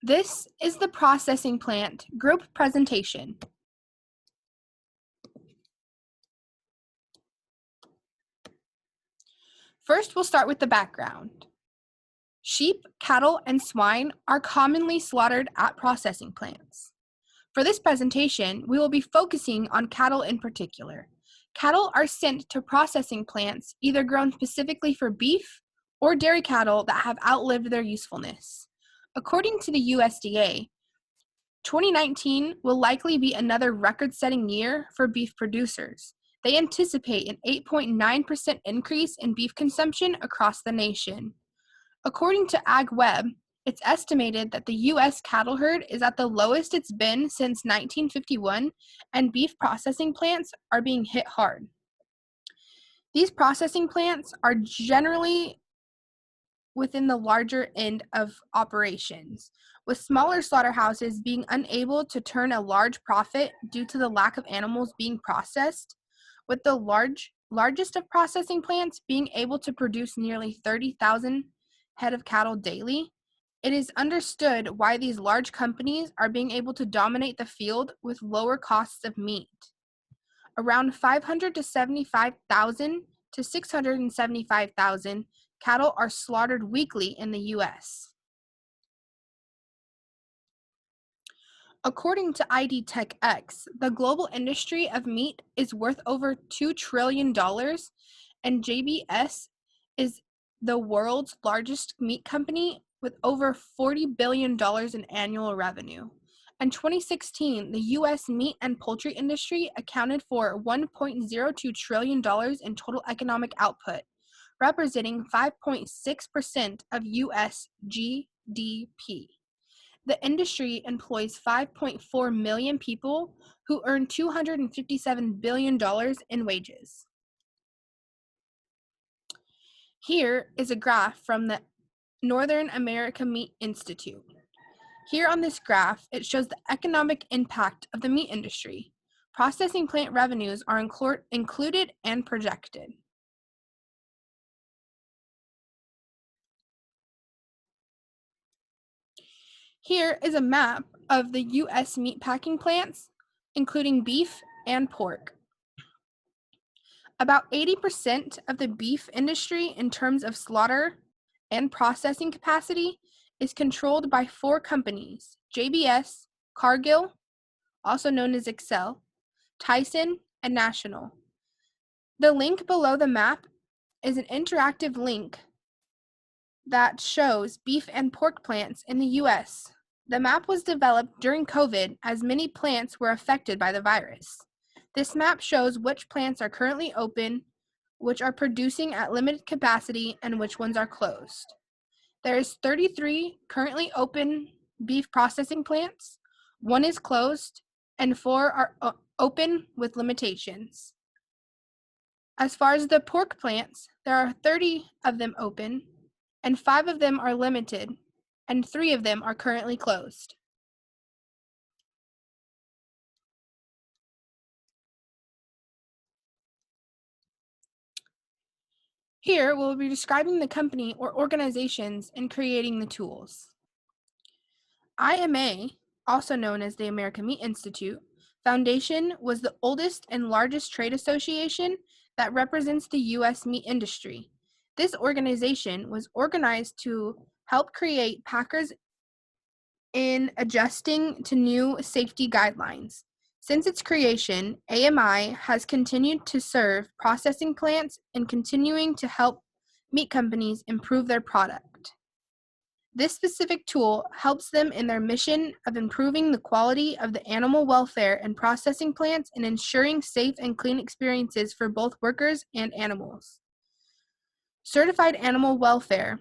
This is the processing plant group presentation. First, we'll start with the background. Sheep, cattle, and swine are commonly slaughtered at processing plants. For this presentation, we will be focusing on cattle in particular. Cattle are sent to processing plants either grown specifically for beef or dairy cattle that have outlived their usefulness. According to the USDA, 2019 will likely be another record-setting year for beef producers. They anticipate an 8.9% increase in beef consumption across the nation. According to AgWeb, it's estimated that the U.S. cattle herd is at the lowest it's been since 1951, and beef processing plants are being hit hard. These processing plants are generally within the larger end of operations, with smaller slaughterhouses being unable to turn a large profit due to the lack of animals being processed, with the largest of processing plants being able to produce nearly 30,000 head of cattle daily. It is understood why these large companies are being able to dominate the field with lower costs of meat. Around 575,000 to 675,000 cattle are slaughtered weekly in the U.S. According to ID Tech X, the global industry of meat is worth over $2 trillion, and JBS is the world's largest meat company with over $40 billion in annual revenue. In 2016, the U.S. meat and poultry industry accounted for $1.02 trillion in total economic output, representing 5.6% of U.S. GDP. The industry employs 5.4 million people who earn $257 billion in wages. Here is a graph from the Northern America Meat Institute. Here on this graph, it shows the economic impact of the meat industry. Processing plant revenues are included and projected. Here is a map of the U.S. meatpacking plants, including beef and pork. About 80% of the beef industry in terms of slaughter and processing capacity is controlled by 4 companies: JBS, Cargill, also known as Excel, Tyson, and National. The link below the map is an interactive link that shows beef and pork plants in the U.S. The map was developed during COVID as many plants were affected by the virus. This map shows which plants are currently open, which are producing at limited capacity, and which ones are closed. There is 33 currently open beef processing plants, 1 is closed, and 4 are open with limitations. As far as the pork plants, there are 30 of them open, and 5 of them are limited, and 3 of them are currently closed. Here, we'll be describing the company or organizations and creating the tools. IMA, also known as the American Meat Institute Foundation, was the oldest and largest trade association that represents the U.S. meat industry. This organization was organized to help create packers in adjusting to new safety guidelines. Since its creation, AMI has continued to serve processing plants and continuing to help meat companies improve their product. This specific tool helps them in their mission of improving the quality of the animal welfare in processing plants and ensuring safe and clean experiences for both workers and animals. Certified Animal Welfare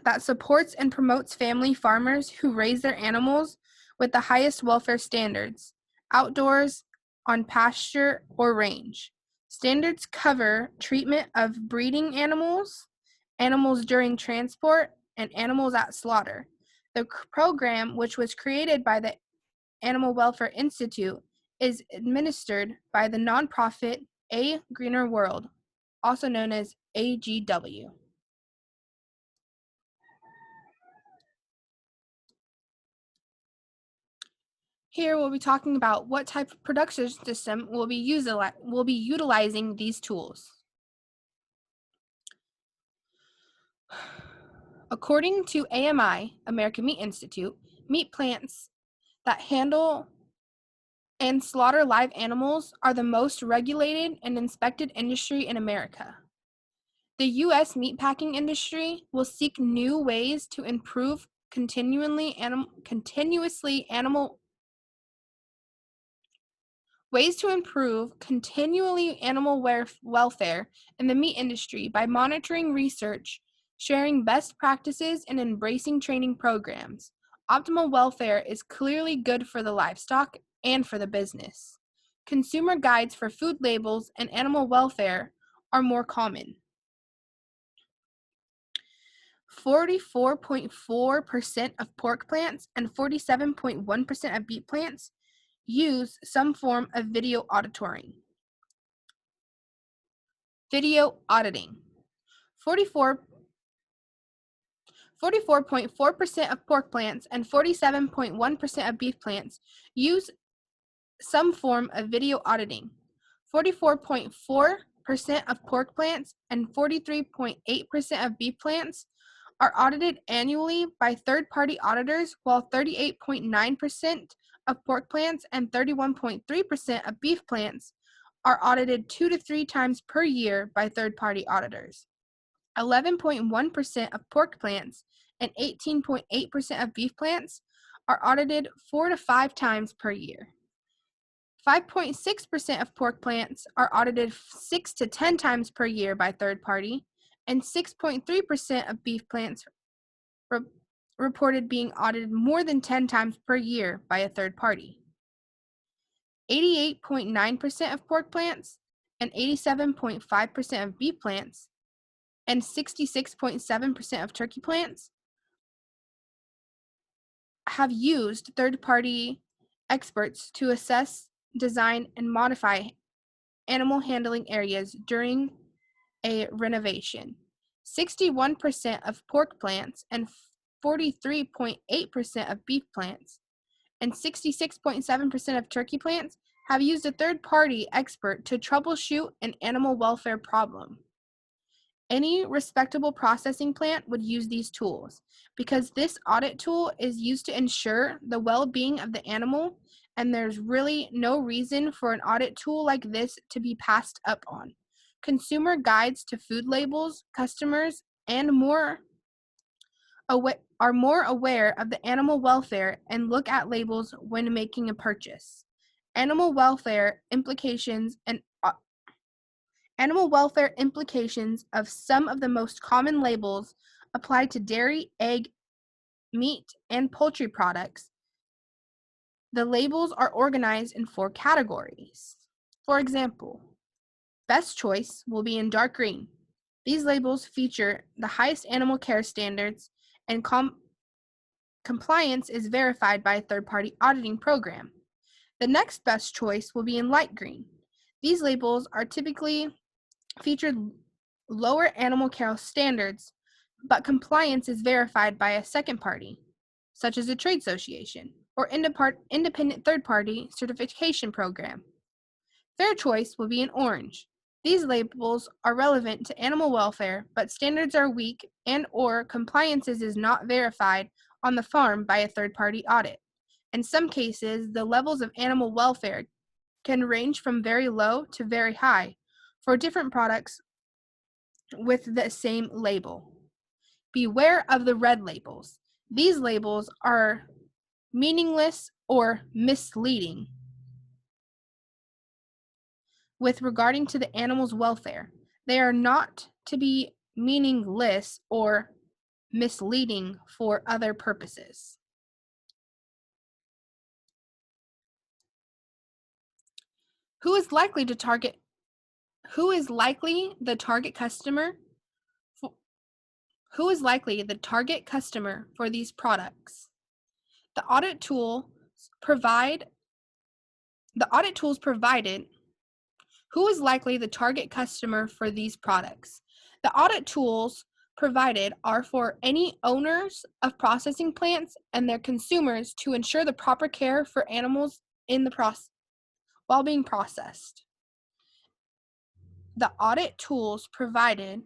that supports and promotes family farmers who raise their animals with the highest welfare standards, outdoors, on pasture, or range. Standards cover treatment of breeding animals, animals during transport, and animals at slaughter. The program, which was created by the Animal Welfare Institute, is administered by the nonprofit A Greener World, also known as AGW. Here we'll be talking about what type of production system will be utilizing these tools. According to AMI, American Meat Institute, meat plants that handle and slaughter live animals are the most regulated and inspected industry in America. The U.S. meatpacking industry will seek new ways to improve continuously animal welfare in the meat industry by monitoring research, sharing best practices, and embracing training programs. Optimal welfare is clearly good for the livestock and for the business. Consumer guides for food labels and animal welfare are more common. 44.4% of pork plants and 47.1% of beef plants use some form of video auditing. 44.4% of pork plants and 47.1% of beef plants use some form of video auditing. 44.4% of pork plants and 43.8% of beef plants are audited annually by third-party auditors, while 38.9% of pork plants and 31.3% of beef plants are audited 2 to 3 times per year by third-party auditors. 11.1% of pork plants and 18.8% of beef plants are audited 4 to 5 times per year. 5.6% of pork plants are audited 6 to 10 times per year by third party, and 6.3% of beef plants reported being audited more than 10 times per year by a third party. 88.9% of pork plants and 87.5% of beef plants and 66.7% of turkey plants have used third-party experts to assess, design, and modify animal handling areas during a renovation. 61% of pork plants and 43.8% of beef plants and 66.7% of turkey plants have used a third-party expert to troubleshoot an animal welfare problem. Any respectable processing plant would use these tools because this audit tool is used to ensure the well-being of the animal, and there's really no reason for an audit tool like this to be passed up on. Consumer guides to food labels, customers, and are more aware of the animal welfare and look at labels when making a purchase. Animal welfare implications of some of the most common labels apply to dairy, egg, meat, and poultry products. The labels are organized in 4 categories. For example, best choice will be in dark green. These labels feature the highest animal care standards, and compliance is verified by a third-party auditing program. The next best choice will be in light green. These labels are typically featured lower animal care standards, but compliance is verified by a second party, such as a trade association or independent third-party certification program. Fair choice will be in orange. These labels are relevant to animal welfare, but standards are weak and/or compliance is not verified on the farm by a third-party audit. In some cases, the levels of animal welfare can range from very low to very high for different products with the same label. Beware of the red labels. These labels are meaningless or misleading with regarding to the animal's welfare. They are not to be meaningless or misleading for other purposes. Who is likely the target customer for these products? The audit tools provided. Who is likely the target customer for these products? The audit tools provided are for any owners of processing plants and their consumers to ensure the proper care for animals in the process while being processed. The audit tools provided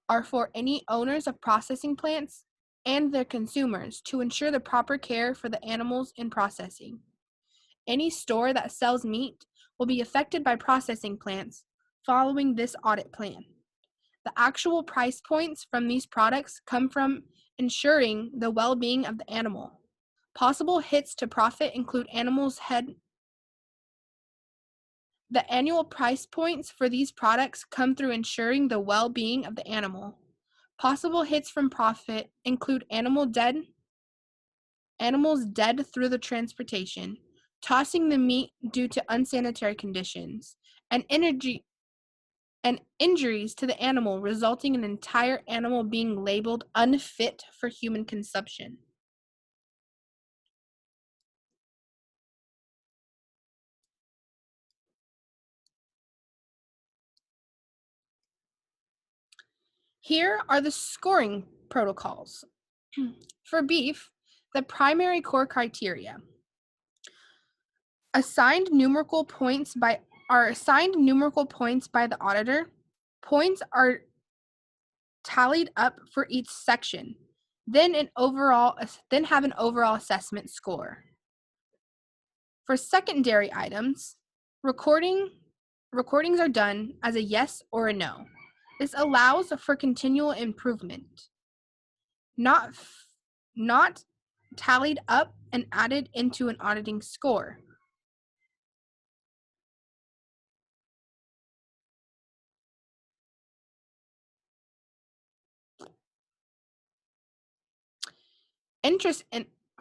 are for any owners of processing plants and their consumers to ensure the proper care for the animals in processing. Any store that sells meat will be affected by processing plants following this audit plan. The actual price points from these products come from ensuring the well-being of the animal. Possible hits to profit include animals' head. The annual price points for these products come through ensuring the well-being of the animal. Possible hits from profit include animals dead through the transportation, tossing the meat due to unsanitary conditions, and injuries to the animal resulting in an entire animal being labeled unfit for human consumption. Here are the scoring protocols. For beef, the primary core criteria are assigned numerical points by the auditor. Points are tallied up for each section, then have an overall assessment score. For secondary items, recordings are done as a yes or a no. This allows for continual improvement, not tallied up and added into an auditing score.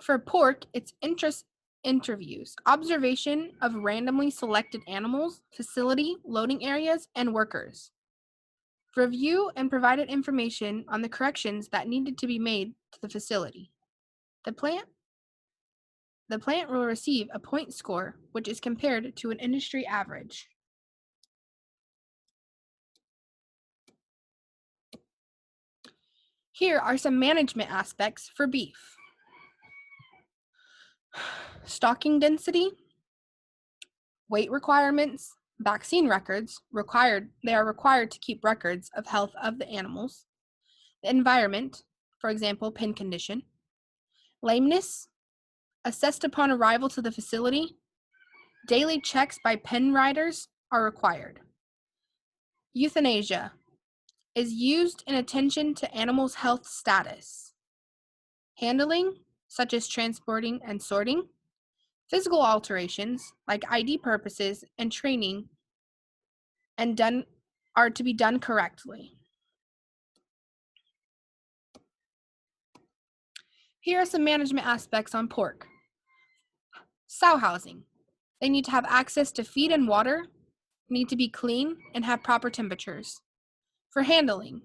For pork, it's interest interviews, observation of randomly selected animals, facility, loading areas, and workers. Review and provided information on the corrections that needed to be made to the facility. The plant will receive a point score, which is compared to an industry average. Here are some management aspects for beef. Stocking density, weight requirements, vaccine records they are required to keep records of health of the animals. The environment, for example, pen condition. Lameness, assessed upon arrival to the facility. Daily checks by pen riders are required. Euthanasia is used in attention to animals' health status. Handling, such as transporting and sorting. Physical alterations, like ID purposes and training, are to be done correctly. Here are some management aspects on pork. Sow housing. They need to have access to feed and water, need to be clean, and have proper temperatures. For handling,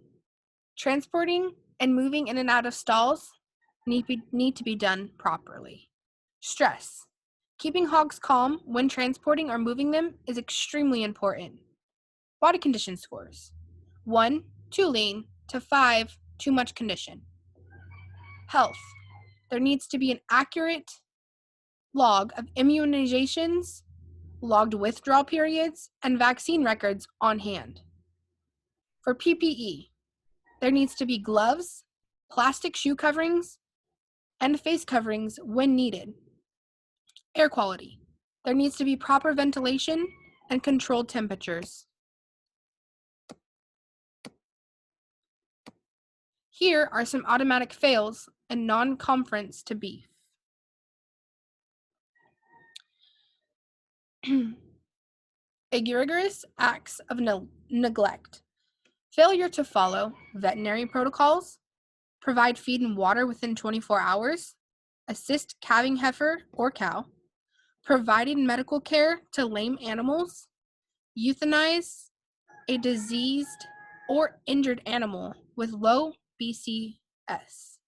transporting and moving in and out of stalls need to be done properly. Stress. Keeping hogs calm when transporting or moving them is extremely important. Body condition scores. 1, too lean, to 5, too much condition. Health. There needs to be an accurate log of immunizations, logged withdrawal periods, and vaccine records on hand. For PPE, there needs to be gloves, plastic shoe coverings, and face coverings when needed. Air quality. There needs to be proper ventilation and controlled temperatures. Here are some automatic fails and non-conformance to beef. Egregious acts of neglect. Failure to follow veterinary protocols, provide feed and water within 24 hours, assist calving heifer or cow, providing medical care to lame animals, euthanize a diseased or injured animal with low BCS.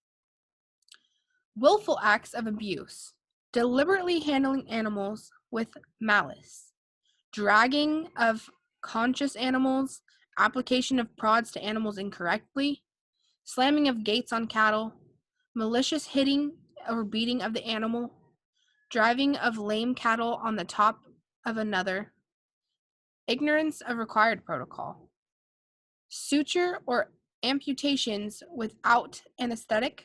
Willful acts of abuse, deliberately handling animals with malice, dragging of conscious animals, application of prods to animals incorrectly, slamming of gates on cattle, malicious hitting or beating of the animal, driving of lame cattle on the top of another, ignorance of required protocol, suture or amputations without anesthetic,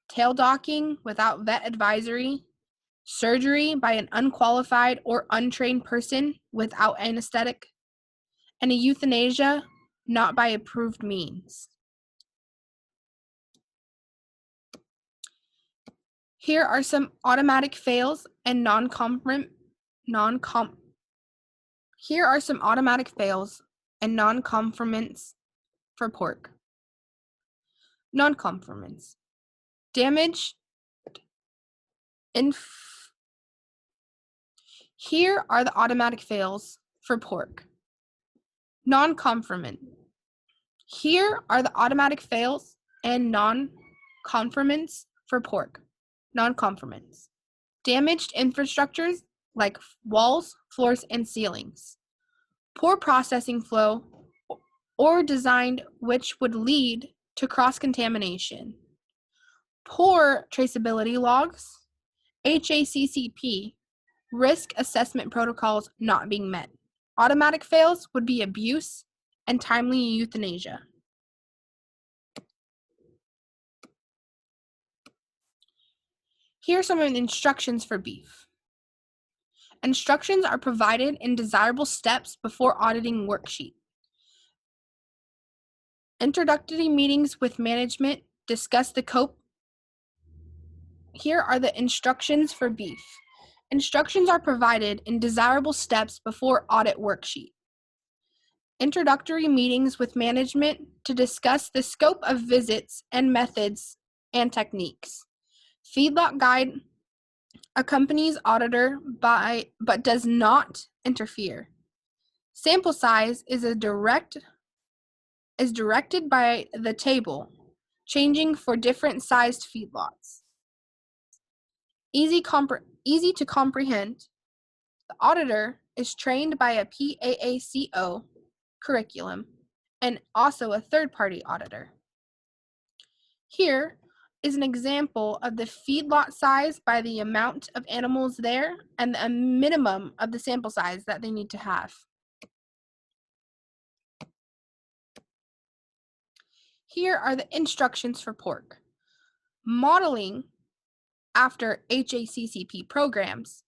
tail docking without vet advisory, surgery by an unqualified or untrained person without anesthetic, and a euthanasia not by approved means. Here are some automatic fails and Here are some automatic fails and non-conformance for pork. Non-conformance. Damage. Here are the automatic fails for pork. Non-conformant. Here are the automatic fails and non-conformance for pork. Non-conformance. Damaged infrastructures like walls, floors, and ceilings. Poor processing flow or designed which would lead to cross-contamination. Poor traceability logs. HACCP. Risk assessment protocols not being met. Automatic fails would be abuse and timely euthanasia. Here are some of the instructions for beef. Instructions are provided in desirable steps before auditing worksheet. Introductory meetings with management discuss the scope. Here are the instructions for beef. Instructions are provided in desirable steps before audit worksheet. Introductory meetings with management to discuss the scope of visits and methods and techniques. Feedlot guide accompanies auditor but does not interfere. Sample size is directed by the table, changing for different sized feedlots. Easy to comprehend. The auditor is trained by a PAACO curriculum and also a third-party auditor. Here is an example of the feedlot size by the amount of animals there and the minimum of the sample size that they need to have. Here are the instructions for pork. Modeling after HACCP programs,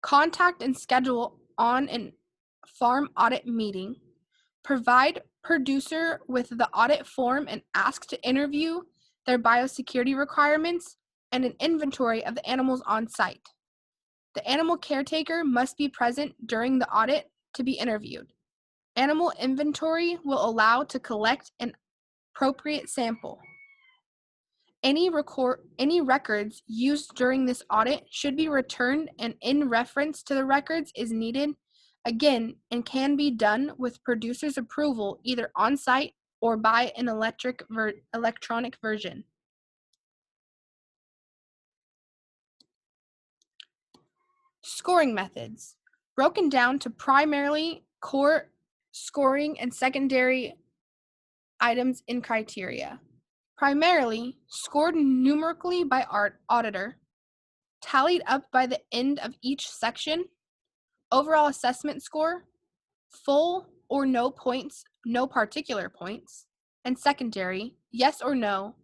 contact and schedule on a farm audit meeting, provide producer with the audit form and ask to interview their biosecurity requirements, and an inventory of the animals on site. The animal caretaker must be present during the audit to be interviewed. Animal inventory will allow to collect an appropriate sample. Any records used during this audit should be returned, and in reference to the records is needed again and can be done with producer's approval either on site or by an electronic version. Scoring methods, broken down to primarily core scoring and secondary items in criteria. Primarily scored numerically by auditor, tallied up by the end of each section, overall assessment score, full or no points, no particular points, and secondary, yes or no,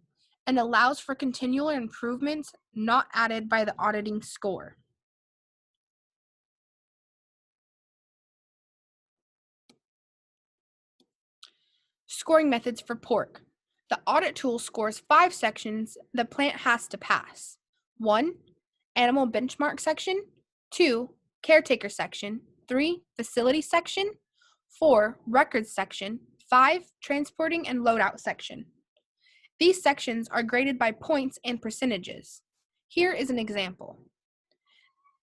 and allows for continual improvements not added by the auditing score. Scoring methods for pork. The audit tool scores 5 sections the plant has to pass. 1. Animal benchmark section. 2. Caretaker section. 3. Facility section. 4. Records section. 5. Transporting and loadout section. These sections are graded by points and percentages. Here is an example.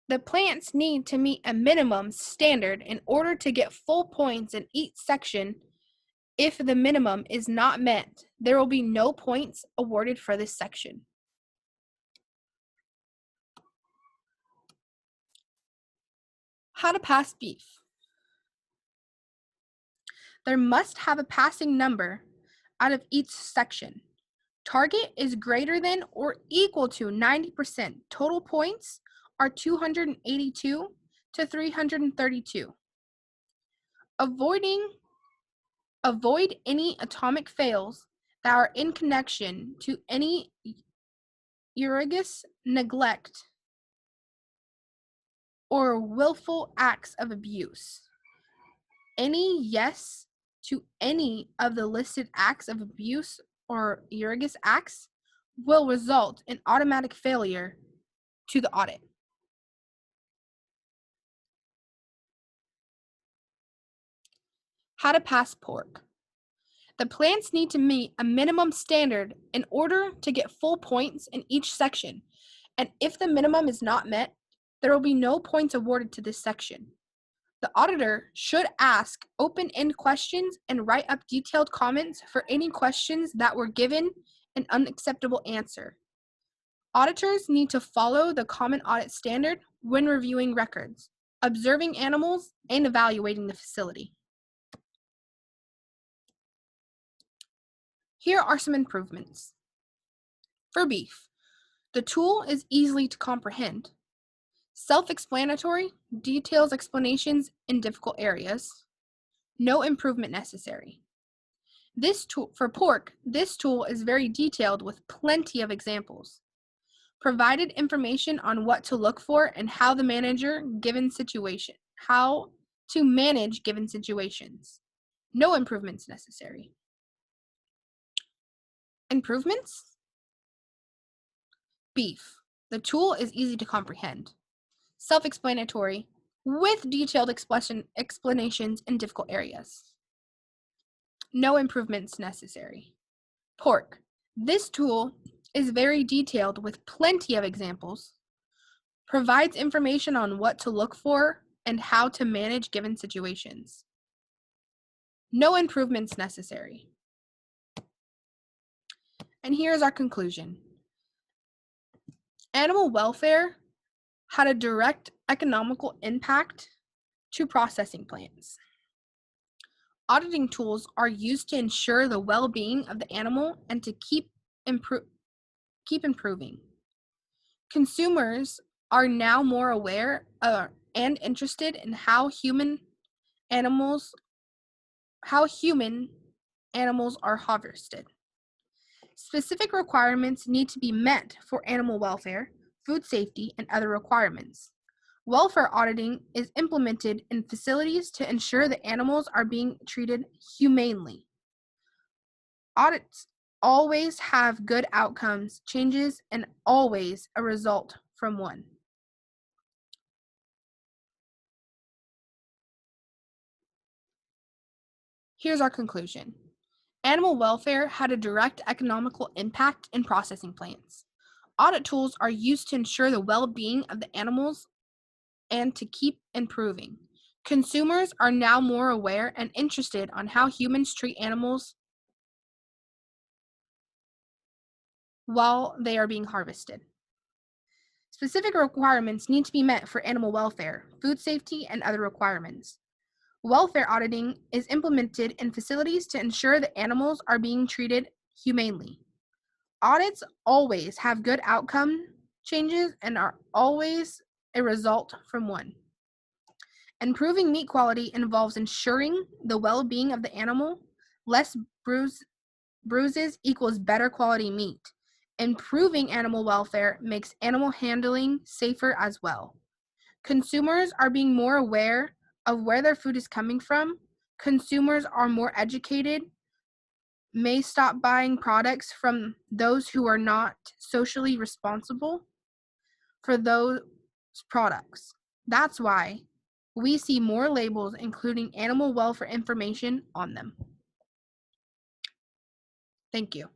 The plants need to meet a minimum standard in order to get full points in each section. If the minimum is not met, there will be no points awarded for this section. How to pass beef. There must have a passing number out of each section. Target is greater than or equal to 90%. Total points are 282 to 332. Avoid any atomic fails that are in connection to any egregious neglect or willful acts of abuse. Any yes to any of the listed acts of abuse or egregious acts will result in automatic failure to the audit. How to pass pork. The plants need to meet a minimum standard in order to get full points in each section, and if the minimum is not met, there will be no points awarded to this section. The auditor should ask open-end questions and write up detailed comments for any questions that were given an unacceptable answer. Auditors need to follow the Common Audit Standard when reviewing records, observing animals, and evaluating the facility. Here are some improvements. For beef, the tool is easily to comprehend. Self-explanatory, details explanations in difficult areas. No improvement necessary. For pork, this tool is very detailed with plenty of examples. Provided information on what to look for and how to manage given situations. No improvements necessary. Improvements? Beef. The tool is easy to comprehend. Self-explanatory, with detailed explanations in difficult areas. No improvements necessary. Pork. This tool is very detailed with plenty of examples. Provides information on what to look for and how to manage given situations. No improvements necessary. And here's our conclusion. Animal welfare had a direct economical impact to processing plants. Auditing tools are used to ensure the well-being of the animal and to keep improving. Consumers are now more aware and interested in how human animals are harvested. Specific requirements need to be met for animal welfare, food safety, and other requirements. Welfare auditing is implemented in facilities to ensure the animals are being treated humanely. Audits always have good outcomes, changes, and always a result from one. Here's our conclusion. Animal welfare had a direct economical impact in processing plants. Audit tools are used to ensure the well-being of the animals and to keep improving. Consumers are now more aware and interested on how humans treat animals while they are being harvested. Specific requirements need to be met for animal welfare, food safety, and other requirements. Welfare auditing is implemented in facilities to ensure that animals are being treated humanely. Audits always have good outcome changes and are always a result from one. Improving meat quality involves ensuring the well-being of the animal. Less bruises equals better quality meat. Improving animal welfare makes animal handling safer as well. Consumers are being more aware of where their food is coming from. Consumers are more educated, may stop buying products from those who are not socially responsible for those products. That's why we see more labels including animal welfare information on them. Thank you.